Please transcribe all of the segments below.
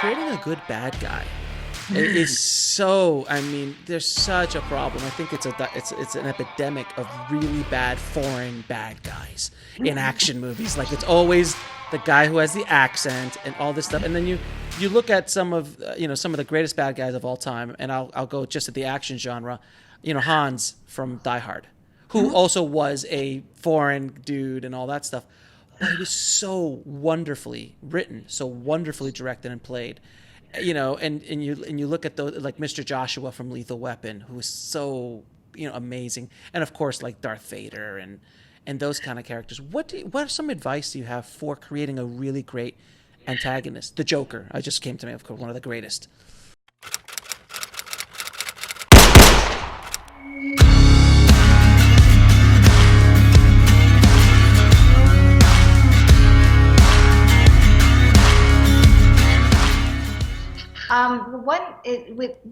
creating a good bad guy is so. I mean, there's such a problem. I think it's an epidemic of really bad foreign bad guys in action movies. Like it's always the guy who has the accent and all this stuff. And then you look at some of some of the greatest bad guys of all time, and I'll go just at the action genre. Hans from Die Hard, who also was a foreign dude and all that stuff. But it was so wonderfully written, so wonderfully directed and played. And you look at those like Mr. Joshua from Lethal Weapon, who was so amazing, and of course like Darth Vader and those kind of characters. What some advice do you have for creating a really great antagonist? The Joker, I just came to me, of course, one of the greatest.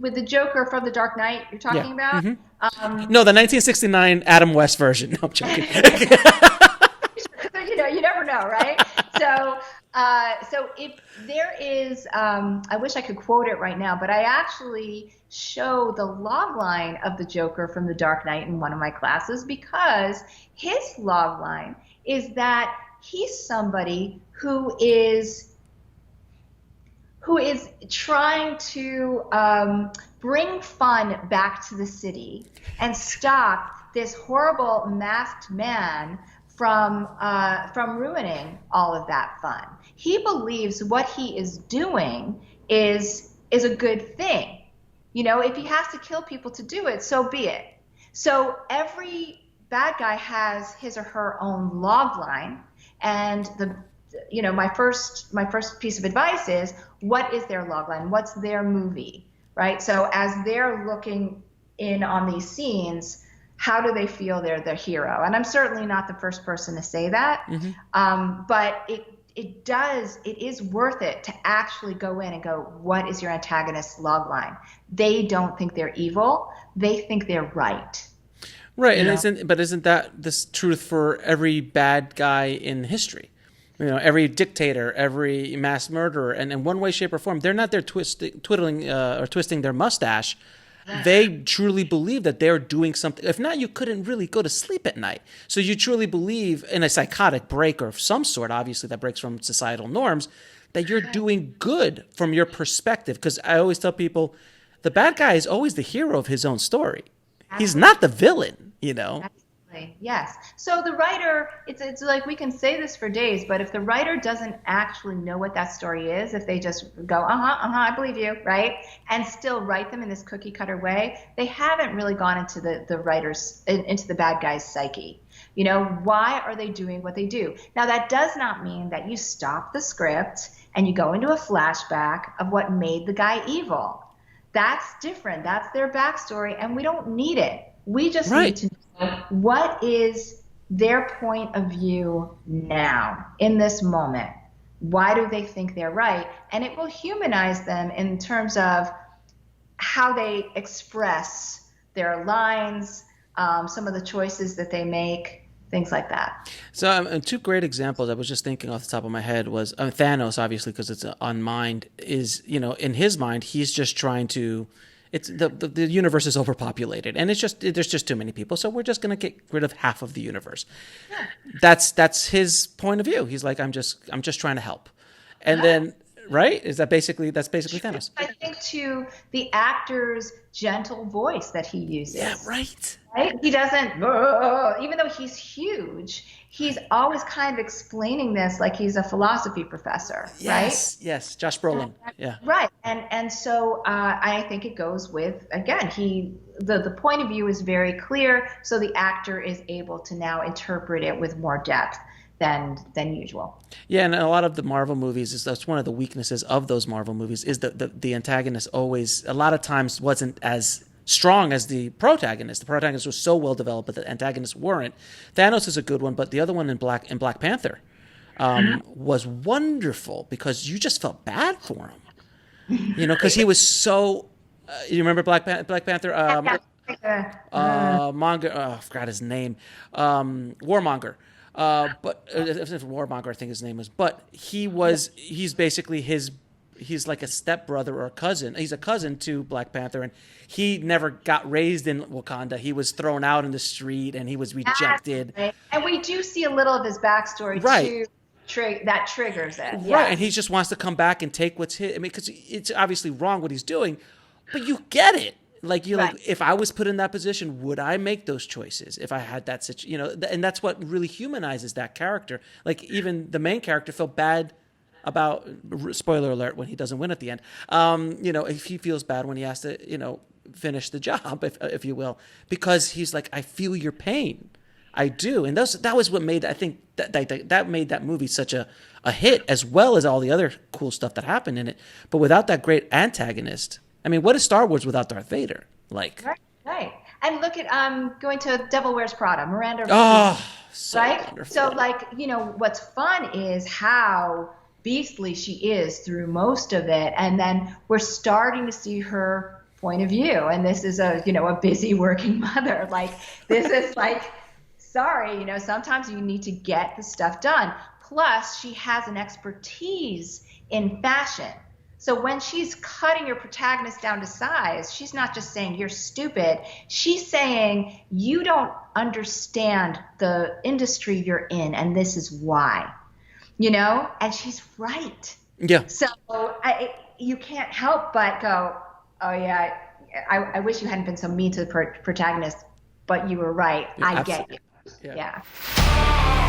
With the Joker from The Dark Knight, you're talking about? Mm-hmm. No, the 1969 Adam West version. No, I'm joking. You never know, right? So if there is, I wish I could quote it right now, but I actually show the log line of the Joker from The Dark Knight in one of my classes, because his log line is that he's somebody who is trying to bring fun back to the city and stop this horrible masked man from ruining all of that fun. He believes what he is doing is a good thing. If he has to kill people to do it, so be it. So every bad guy has his or her own log line, and my first piece of advice is, what is their logline? What's their movie, right? So as they're looking in on these scenes, how do they feel they're the hero? And I'm certainly not the first person to say that, but it is worth it to actually go in and go, what is your antagonist's logline? They don't think they're evil. They think they're right. Right, and isn't that this truth for every bad guy in history? Every dictator, every mass murderer, and in one way, shape, or form, they're not there twiddling or twisting their mustache. They truly believe that they're doing something. If not, you couldn't really go to sleep at night. So you truly believe in a psychotic break of some sort, obviously that breaks from societal norms, that you're doing good from your perspective. Because I always tell people, the bad guy is always the hero of his own story. He's not the villain, Yes. So the writer, it's like, we can say this for days, but if the writer doesn't actually know what that story is, if they just go, I believe you, right, and still write them in this cookie cutter way, they haven't really gone into the bad guy's psyche. Why are they doing what they do? Now, that does not mean that you stop the script and you go into a flashback of what made the guy evil. That's different. That's their backstory, and we don't need it. We just need to know what is their point of view now, in this moment. Why do they think they're right? And it will humanize them in terms of how they express their lines, some of the choices that they make, things like that. So two great examples I was just thinking off the top of my head was Thanos, obviously, because it's on mind, is, in his mind, he's just trying to... It's the universe is overpopulated, and there's just too many people, so we're just going to get rid of half of the universe. Yeah. That's his point of view. He's like, I'm just trying to help, and then right? That's basically Thanos. I think to the actor's gentle voice that he uses. Yeah, right. Right? He doesn't, even though he's huge, he's always kind of explaining this like he's a philosophy professor, right? Yes, Josh Brolin. Yeah. Right. And so I think it goes with, again, the point of view is very clear, so the actor is able to now interpret it with more depth than usual. Yeah, and a lot of the Marvel movies, that's one of the weaknesses of those Marvel movies, is that the antagonist always, a lot of times, wasn't as strong as the protagonist. The protagonist was so well developed, but the antagonists weren't. Thanos is a good one, but the other one in Black Panther was wonderful because you just felt bad for him. Because he was so. You remember Black Panther? Monger. I forgot his name. Warmonger. But Warmonger, I think his name was. But he's basically his he's like a stepbrother or a cousin. He's a cousin to Black Panther, and he never got raised in Wakanda. He was thrown out in the street, and he was rejected. Right. And we do see a little of his backstory Right. too. That triggers it. Right, Yeah. and he just wants to come back and take what's his. I mean, because it's obviously wrong what he's doing, but you get it. Like you're Right. like, if I was put in that position, would I make those choices if I had that situation? You know, and that's what really humanizes that character. Like even the main character felt bad about, spoiler alert, when he doesn't win at the end. You know, if he feels bad when he has to, you know, finish the job, if you will, because he's like, I feel your pain. I do, and that was what made, I think that made that movie such a hit, as well as all the other cool stuff that happened in it. But without that great antagonist, I mean, what is Star Wars without Darth Vader? Like, Right. Right. And look at going to Devil Wears Prada, Miranda. oh, so Right. wonderful. So like, you know, what's fun is how beastly she is through most of it, and then we're starting to see her point of view. And this is a busy working mother. Like this is like, sorry, sometimes you need to get the stuff done. Plus, she has an expertise in fashion. So when she's cutting your protagonist down to size, she's not just saying you're stupid. She's saying you don't understand the industry you're in, and this is why. And she's right. Yeah. So you can't help but go, oh yeah, I wish you hadn't been so mean to the protagonist, but you were right. I get you. Yeah. Yeah.